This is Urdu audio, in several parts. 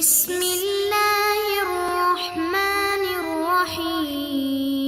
بسم اللہ الرحمن الرحیم۔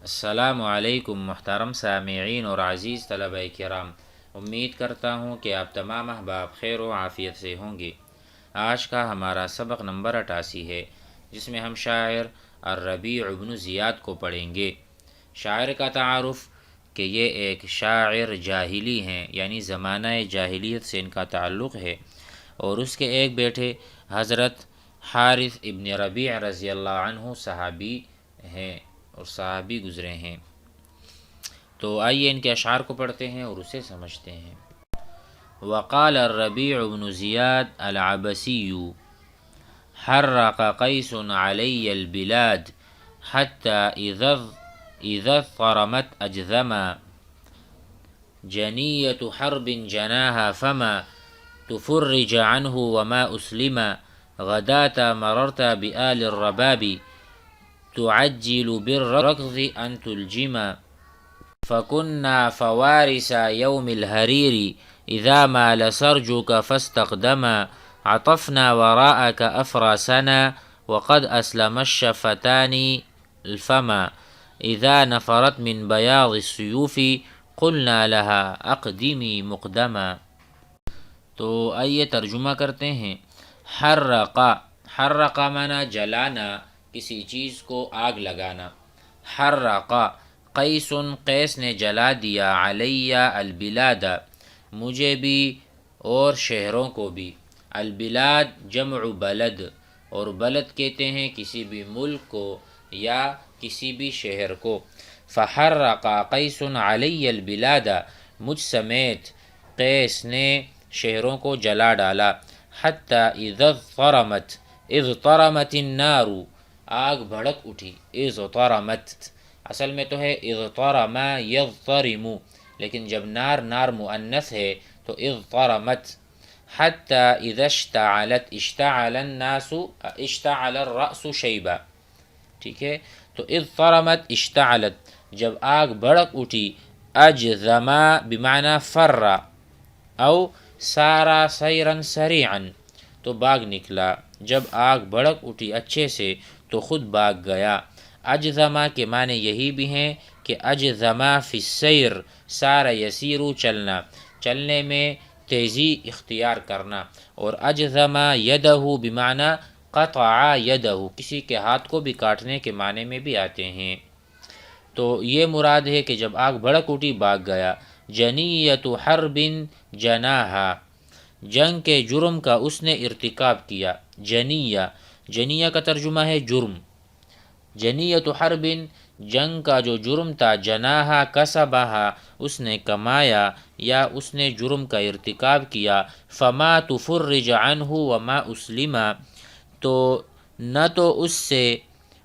السلام علیکم محترم سامعین اور عزیز طلبہ کرام، امید کرتا ہوں کہ آپ تمام احباب خیر و عافیت سے ہوں گے۔ آج کا ہمارا سبق نمبر 88 ہے، جس میں ہم شاعر الربیع بن زیاد کو پڑھیں گے۔ شاعر کا تعارف کہ یہ ایک شاعر جاہلی ہیں، یعنی زمانہ جاہلیت سے ان کا تعلق ہے، اور اس کے ایک بیٹے حضرت حارث ابن ربیع رضی اللہ عنہ صحابی ہیں اور صحابی گزرے ہیں۔ تو آئیے ان کے اشعار کو پڑھتے ہیں اور اسے سمجھتے ہیں۔ وقال الربیع بن زیاد العبسی حرق قیس علی البلاد حتی اذا اضطرمت اجذما جنیۃ حرب جناها فما تفرج عنه وما اسلما غداة مررت بآل الرباب تعجل بالركض أن تلجما فكنا فوارس يوم الهرير إذا مال سرجك فاستقدما عطفنا وراءك أفراسنا وقد أسلم الشفتان الفما إذا نفرت من بياض السيوف قلنا لها أقدمي مقدما۔ تو آئیے ترجمہ کرتے ہیں۔ حرق مانا جلانا، کسی چیز کو آگ لگانا۔ حرق قیس، قیس نے جلا دیا، علیہ البلاد، مجھے بھی اور شہروں کو بھی۔ البلاد جمع بلد، اور بلد کہتے ہیں کسی بھی ملک کو یا کسی بھی شہر کو۔ فحرق قیس علی البلاد، مجھ سمیت قیس نے شہروں کو جلا ڈالا۔ حتی اذا اضطرمت النار، آگ بھڑک اٹھی۔ اضطرمت اصل میں تو ہے اضطرم یضطرم، لیکن جب نار مؤنث ہے تو اضطرمت۔ حتی اذا اشتعلت، اشتعل الناس، اشتعل الرأس شیبا، ٹھیک ہے، تو اضطرمت اشتعلت، جب آگ بھڑک اٹھی۔ اجذما بمعنی فر او سارا سیرا سریعا، تو بھاگ نکلا۔ جب آگ بھڑک اٹھی اچھے سے تو خود بھاگ گیا۔ اجزما کے معنی یہی بھی ہیں کہ اجزما فی السیر، سارا یسیرو چلنا، چلنے میں تیزی اختیار کرنا۔ اور اجزما یدہ بمعنی قطع یدہ، کسی کے ہاتھ کو بھی کاٹنے کے معنی میں بھی آتے ہیں۔ تو یہ مراد ہے کہ جب آگ بھڑک اٹھی بھاگ گیا۔ جنیۃ حرب جناہا، جنگ کے جرم کا اس نے ارتکاب کیا۔ جنیہ کا ترجمہ ہے جرم۔ جنیۃ حرب، جنگ کا جو جرم تھا، جناہا کسبہا، اس نے کمایا یا اس نے جرم کا ارتکاب کیا۔ فما تفرج عنہ وما اسلما، تو نہ تو اس سے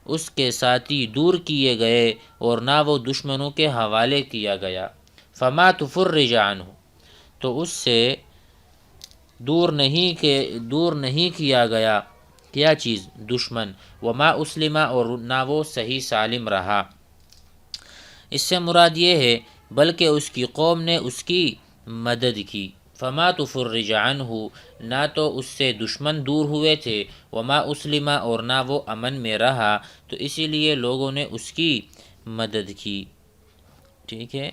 اس کے ساتھی دور کیے گئے اور نہ وہ دشمنوں کے حوالے کیا گیا۔ فما تفرج عنہ، تو اس سے دور نہیں کیا گیا کیا چیز؟ دشمن۔ وما اسلمہ، اور نہ وہ صحیح سالم رہا۔ اس سے مراد یہ ہے بلکہ اس کی قوم نے اس کی مدد کی۔ فما تفرج عنہ، نہ تو اس سے دشمن دور ہوئے تھے، وما اسلمہ، اور نہ وہ امن میں رہا، تو اسی لیے لوگوں نے اس کی مدد کی، ٹھیک ہے۔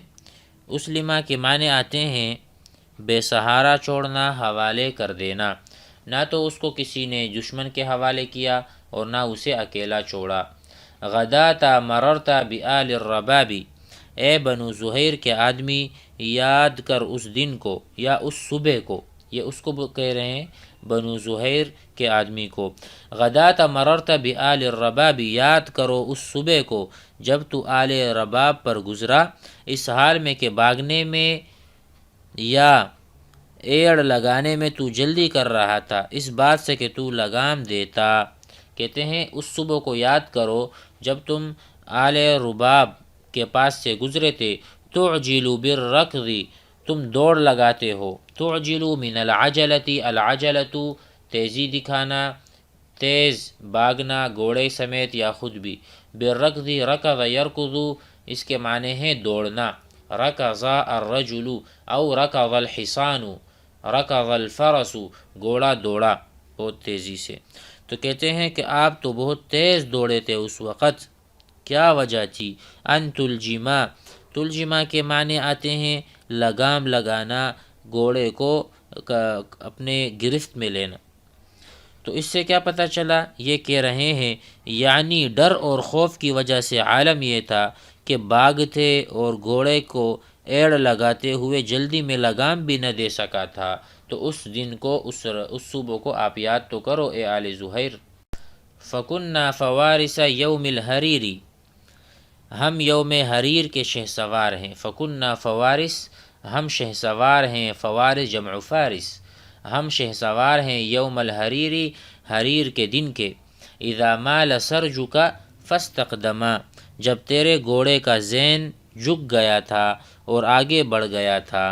اسلمہ کے معنی آتے ہیں بے سہارا چھوڑنا، حوالے کر دینا۔ نہ تو اس کو کسی نے دشمن کے حوالے کیا اور نہ اسے اکیلا چھوڑا۔ غداۃ مررت بآل الرباب، اے بنو زہیر کے آدمی یاد کر اس دن کو یا اس صبح کو، یہ اس کو کہہ رہے ہیں بنو زہیر کے آدمی کو۔ غداۃ مررت بآل الرباب، یاد کرو اس صبح کو جب تو آل رباب پر گزرا، اس حال میں کہ بھاگنے میں یا ایڑ لگانے میں تو جلدی کر رہا تھا، اس بات سے کہ تو لگام دیتا۔ کہتے ہیں اس صبح کو یاد کرو جب تم آل رباب کے پاس سے گزرے تھے۔ تعجل بالرکض، تم دوڑ لگاتے ہو۔ تعجل من العجلۃ، العجلۃ تیزی دکھانا، تیز بھاگنا، گھوڑے سمیت یا خود بھی۔ بالرکض، رکض یرکض، اس کے معنی ہے دوڑنا۔ رکض الرجل او رکض الحصان، رکض الفرس، گھوڑا دوڑا۔ بہت تیزی سے۔ تو کہتے ہیں کہ آپ تو بہت تیز دوڑے تھے اس وقت، کیا وجہ تھی؟ ان تلجما، تلجما کے معنی آتے ہیں لگام لگانا، گھوڑے کو اپنے گرفت میں لینا۔ تو اس سے کیا پتہ چلا؟ یہ کہہ رہے ہیں یعنی ڈر اور خوف کی وجہ سے عالم یہ تھا کہ بھاگتے اور گھوڑے کو ایڑ لگاتے ہوئے جلدی میں لگام بھی نہ دے سکا تھا۔ تو اس دن کو، اس صبح کو آپ یاد تو کرو اے آل زہیر۔ فَكُنَّا فَوَارِسَ يَوْمِ الْحَرِيرِ، ہم یوم حریر کے شہ سوار ہیں۔ فَكُنَّا فَوَارِس، ہم شہ سوار ہیں، فوارس جمع فارس، ہم شہ سوار ہیں یوم الحریری، حریر کے دن کے۔ اذا مال سرجک فاستقدما، جب تیرے گھوڑے کا ذین جھک گیا تھا اور آگے بڑھ گیا تھا۔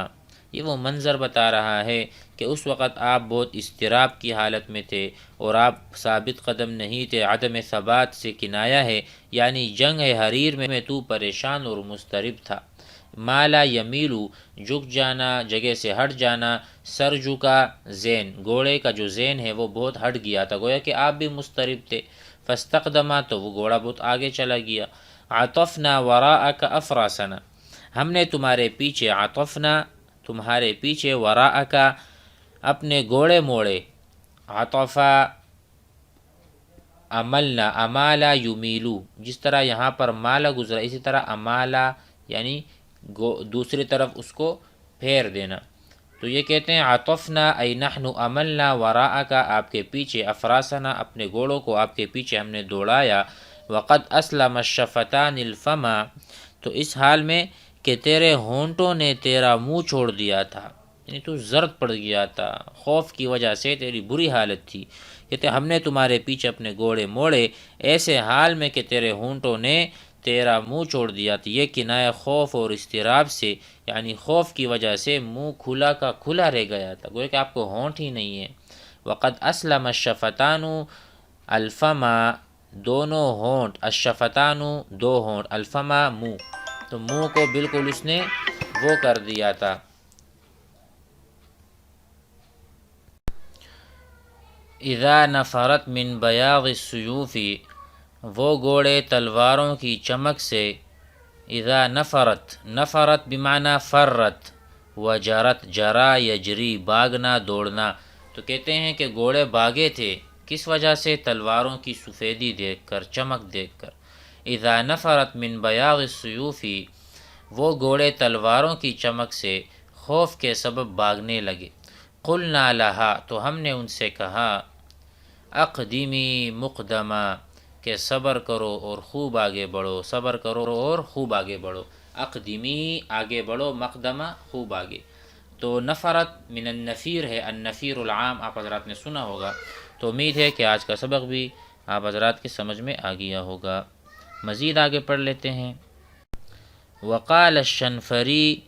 یہ وہ منظر بتا رہا ہے کہ اس وقت آپ بہت اضطراب کی حالت میں تھے اور آپ ثابت قدم نہیں تھے۔ عدم ثبات سے کنایا ہے، یعنی جنگ حریر میں تو پریشان اور مضطرب تھا۔ مالا یمیلو، جھک جانا، جگہ سے ہٹ جانا، سرجو کا زین، گھوڑے کا جو زین ہے وہ بہت ہٹ گیا تھا، گویا کہ آپ بھی مضطرب تھے۔ فاستقدما، تو وہ گھوڑا بہت آگے چلا گیا۔ عطفنا وراءک افراسنا، ہم نے تمہارے پیچھے، عطفنا تمہارے پیچھے، وراءک اپنے گھوڑے موڑے۔ عطفا عملنا، امالا یمیلو، جس طرح یہاں پر مالا گزرا اسی طرح امالا یعنی دوسری طرف اس کو پھیر دینا۔ تو یہ کہتے ہیں عطفنا ای نحن عملنا وراءک، آپ کے پیچھے، افراسنا اپنے گھوڑوں کو آپ کے پیچھے ہم نے دوڑایا۔ وقد اسلم الشفتان الفما، تو اس حال میں کہ تیرے ہونٹوں نے تیرا منہ چھوڑ دیا تھا، یعنی تو زرد پڑ گیا تھا، خوف کی وجہ سے تیری بری حالت تھی۔ کہتے ہم نے تمہارے پیچھے اپنے گھوڑے موڑے ایسے حال میں کہ تیرے ہونٹوں نے تیرا منہ چھوڑ دیا تھا۔ یہ کنایہ خوف اور اضطراب سے، یعنی خوف کی وجہ سے منہ کھلا کا کھلا رہ گیا تھا، گویا کہ آپ کو ہونٹ ہی نہیں ہے۔ وقد اسلم الشفتان الفما، دونوں ہونٹ، الشفتان دو ہونٹ، الفما منہ، تو منہ کو بالکل اس نے وہ کر دیا تھا۔ اذا نفرت من بیاض السیوف، وہ گھوڑے تلواروں کی چمک سے۔ اذا نفرت، نفرت بمعنی فرت، وجرت، جرا یجری، باگنا دوڑنا۔ تو کہتے ہیں کہ گھوڑے بھاگے تھے، کس وجہ سے؟ تلواروں کی سفیدی دیکھ کر، چمک دیکھ کر۔ اذا نفرت من بیاض السیوف، وہ گھوڑے تلواروں کی چمک سے خوف کے سبب بھاگنے لگے۔ قلنا لہا، تو ہم نے ان سے کہا، اقدمی مقدما، کہ صبر کرو اور خوب آگے بڑھو، صبر کرو اور خوب آگے بڑھو۔ اقدمی، آگے بڑھو، مقدمہ، خوب آگے۔ تو نفرت من النفیر ہے، النفیر العام آپ حضرات نے سنا ہوگا۔ تو امید ہے کہ آج کا سبق بھی آپ حضرات کے سمجھ میں آ گیا ہوگا۔ مزید آگے پڑھ لیتے ہیں۔ وقال الشنفری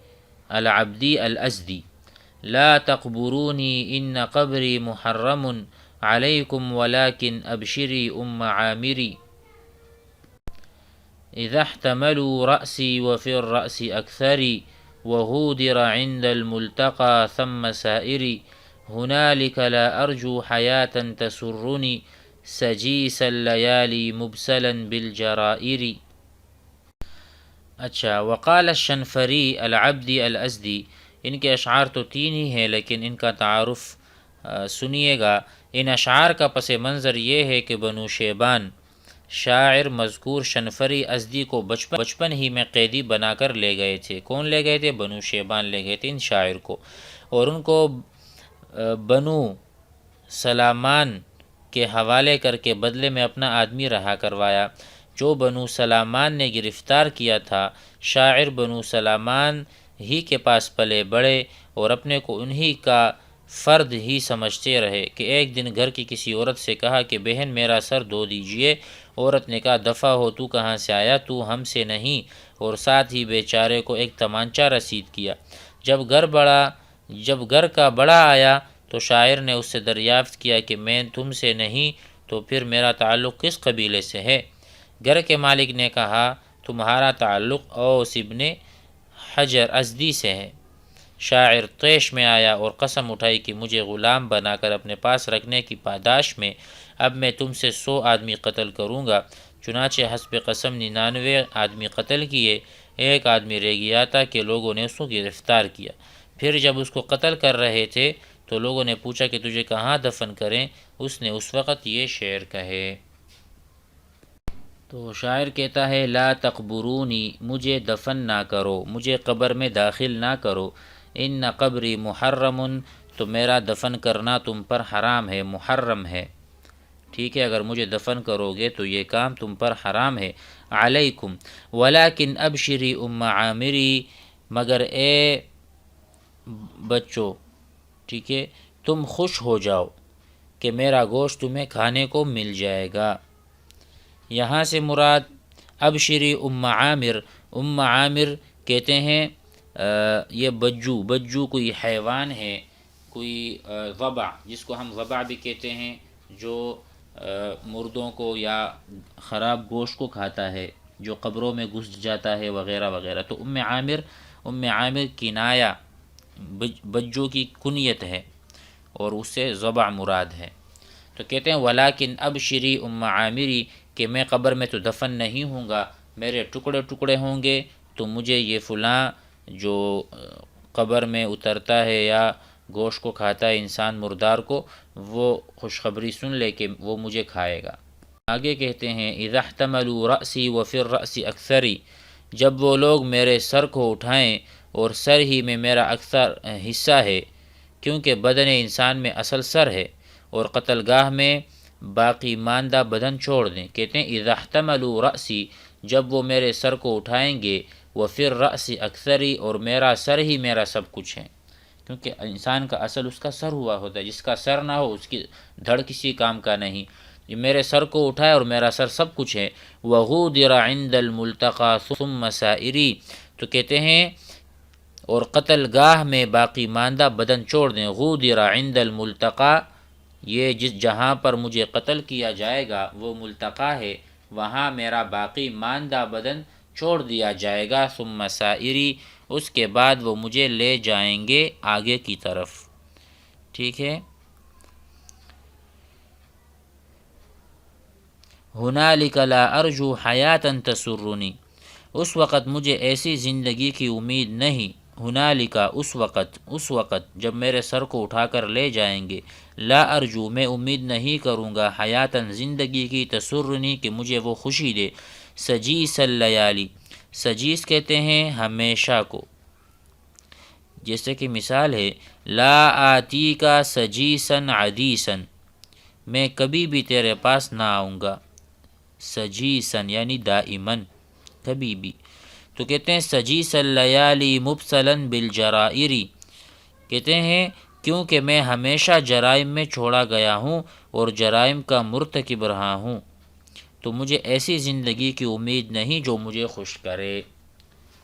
العبدی الازدی لا تقبرونی ان قبری محرم علیکم ولکن ابشری ام عامری اذا احتملوا رأسی وفی الرأس اکثری وہودر عند الملتقى ثم سائری هنالك لا ارجو حیاة تسرنی سجیس اللیالی مبسلا بالجرائر۔ اچھا، وقال الشنفری العبدی الازدی، ان کے اشعار تو تین ہی ہیں لیکن ان کا تعارف سنیے گا۔ ان اشعار کا پس منظر یہ ہے کہ بنو شیبان شاعر مذکور شنفری ازدی کو بچپن ہی میں قیدی بنا کر لے گئے تھے۔ کون لے گئے تھے؟ بنو شیبان لے گئے تھے ان شاعر کو، اور ان کو بنو سلامان کے حوالے کر کے بدلے میں اپنا آدمی رہا کروایا۔ جو بنو سلامان نے گرفتار کیا تھا، شاعر بنو سلامان ہی کے پاس پلے بڑھے اور اپنے کو انہی کا فرد ہی سمجھتے رہے کہ ایک دن گھر کی کسی عورت سے کہا کہ بہن میرا سر دھو دیجئے۔ عورت نے کہا دفع ہو، تو کہاں سے آیا؟ تو ہم سے نہیں، اور ساتھ ہی بیچارے کو ایک تمانچہ رسید کیا۔ جب گھر کا بڑا آیا تو شاعر نے اس سے دریافت کیا کہ میں تم سے نہیں تو پھر میرا تعلق کس قبیلے سے ہے؟ گھر کے مالک نے کہا تمہارا تعلق اوس ابن حجر ازدی سے ہے۔ شاعر طیش میں آیا اور قسم اٹھائی کہ مجھے غلام بنا کر اپنے پاس رکھنے کی پاداش میں اب میں تم سے 100 آدمی قتل کروں گا۔ چنانچہ حسب قسم 99 آدمی قتل کیے، ایک آدمی رہ گیا تھا کہ لوگوں نے اس کو گرفتار کیا۔ پھر جب اس کو قتل کر رہے تھے تو لوگوں نے پوچھا کہ تجھے کہاں دفن کریں؟ اس نے اس وقت یہ شعر کہے۔ تو شاعر کہتا ہے لا تقبرونی، مجھے دفن نہ کرو، مجھے قبر میں داخل نہ کرو، ان قبری محرم، تو میرا دفن کرنا تم پر حرام ہے، محرم ہے، ٹھیک ہے، اگر مجھے دفن کرو گے تو یہ کام تم پر حرام ہے۔ علیکم ولیکن ابشری ام عامری، مگر اے بچو، ٹھیک ہے، تم خوش ہو جاؤ کہ میرا گوشت تمہیں کھانے کو مل جائے گا۔ یہاں سے مراد ابشری ام عامر، ام عامر کہتے ہیں یہ بجو کوئی حیوان ہے، کوئی ضبع، جس کو ہم ضبع بھی کہتے ہیں، جو مردوں کو یا خراب گوشت کو کھاتا ہے، جو قبروں میں گھس جاتا ہے وغیرہ وغیرہ۔ تو ام عامر کنایا بجو کی کنیت ہے اور اس سے ضبع مراد ہے۔ تو کہتے ہیں ولیکن ابشری ام عامری، کہ میں قبر میں تو دفن نہیں ہوں گا، میرے ٹکڑے ٹکڑے ہوں گے، تو مجھے یہ فلاں جو قبر میں اترتا ہے یا گوشت کو کھاتا ہے انسان مردار کو، وہ خوشخبری سن لے کہ وہ مجھے کھائے گا۔ آگے کہتے ہیں اذا احتملوا رأسی وفی الرأس اکثری، جب وہ لوگ میرے سر کو اٹھائیں اور سر ہی میں میرا اکثر حصہ ہے، کیونکہ بدن انسان میں اصل سر ہے، اور قتل گاہ میں باقی ماندہ بدن چھوڑ دیں۔ کہتے ہیں اذا احتملوا رأسی، جب وہ میرے سر کو اٹھائیں گے، وفی الرأس اکثری، اور میرا سر ہی میرا سب کچھ ہے، کیونکہ انسان کا اصل اس کا سر ہوا ہوتا ہے، جس کا سر نہ ہو اس کی دھڑ کسی کام کا نہیں۔ یہ میرے سر کو اٹھائے اور میرا سر سب کچھ ہے۔ وغودر عند الملتقى ثم سائری، تو کہتے ہیں اور قتل گاہ میں باقی ماندہ بدن چھوڑ دیں۔ غودر عند الملتقى، یہ جس جہاں پر مجھے قتل کیا جائے گا وہ ملتقى ہے، وہاں میرا باقی ماندہ بدن چھوڑ دیا جائے گا۔ ثم سائری، اس کے بعد وہ مجھے لے جائیں گے آگے کی طرف، ٹھیک ہے۔ ہنالک لا ارجو حیاتا تسرنی، اس وقت مجھے ایسی زندگی کی امید نہیں۔ ہنالک، اس وقت جب میرے سر کو اٹھا کر لے جائیں گے، لا ارجو، میں امید نہیں کروں گا، حیاتاً زندگی کی، تسرنی، کہ مجھے وہ خوشی دے۔ سجیس اللیالی، سجیس کہتے ہیں ہمیشہ کو، جیسے کہ مثال ہے لا آتی کا سجیسن عدیسن، میں کبھی بھی تیرے پاس نہ آؤں گا، سجیسن یعنی دائمن، کبھی بھی۔ تو کہتے ہیں سجیس اللیالی مبسلاً بالجرائری، کہتے ہیں کیونکہ میں ہمیشہ جرائم میں چھوڑا گیا ہوں اور جرائم کا مرتکب رہا ہوں، تو مجھے ایسی زندگی کی امید نہیں جو مجھے خوش کرے،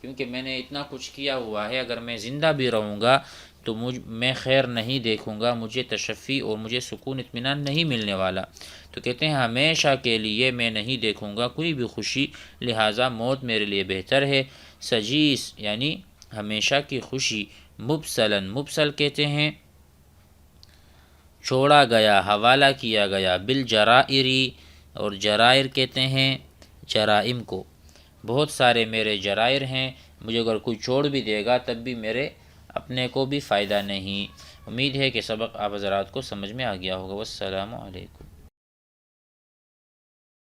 کیونکہ میں نے اتنا کچھ کیا ہوا ہے، اگر میں زندہ بھی رہوں گا تو میں خیر نہیں دیکھوں گا، مجھے تشفی اور مجھے سکون اطمینان نہیں ملنے والا۔ تو کہتے ہیں ہمیشہ کے لیے میں نہیں دیکھوں گا کوئی بھی خوشی، لہٰذا موت میرے لیے بہتر ہے۔ سجیس یعنی ہمیشہ کی خوشی، مبسلاً، مبسل کہتے ہیں چھوڑا گیا، حوالہ کیا گیا، بالجرائری، اور جرائر کہتے ہیں جرائم کو، بہت سارے میرے جرائر ہیں، مجھے اگر کوئی چھوڑ بھی دے گا تب بھی میرے اپنے کو بھی فائدہ نہیں۔ امید ہے کہ سبق آپ حضرات کو سمجھ میں آ گیا ہوگا۔ والسلام علیکم۔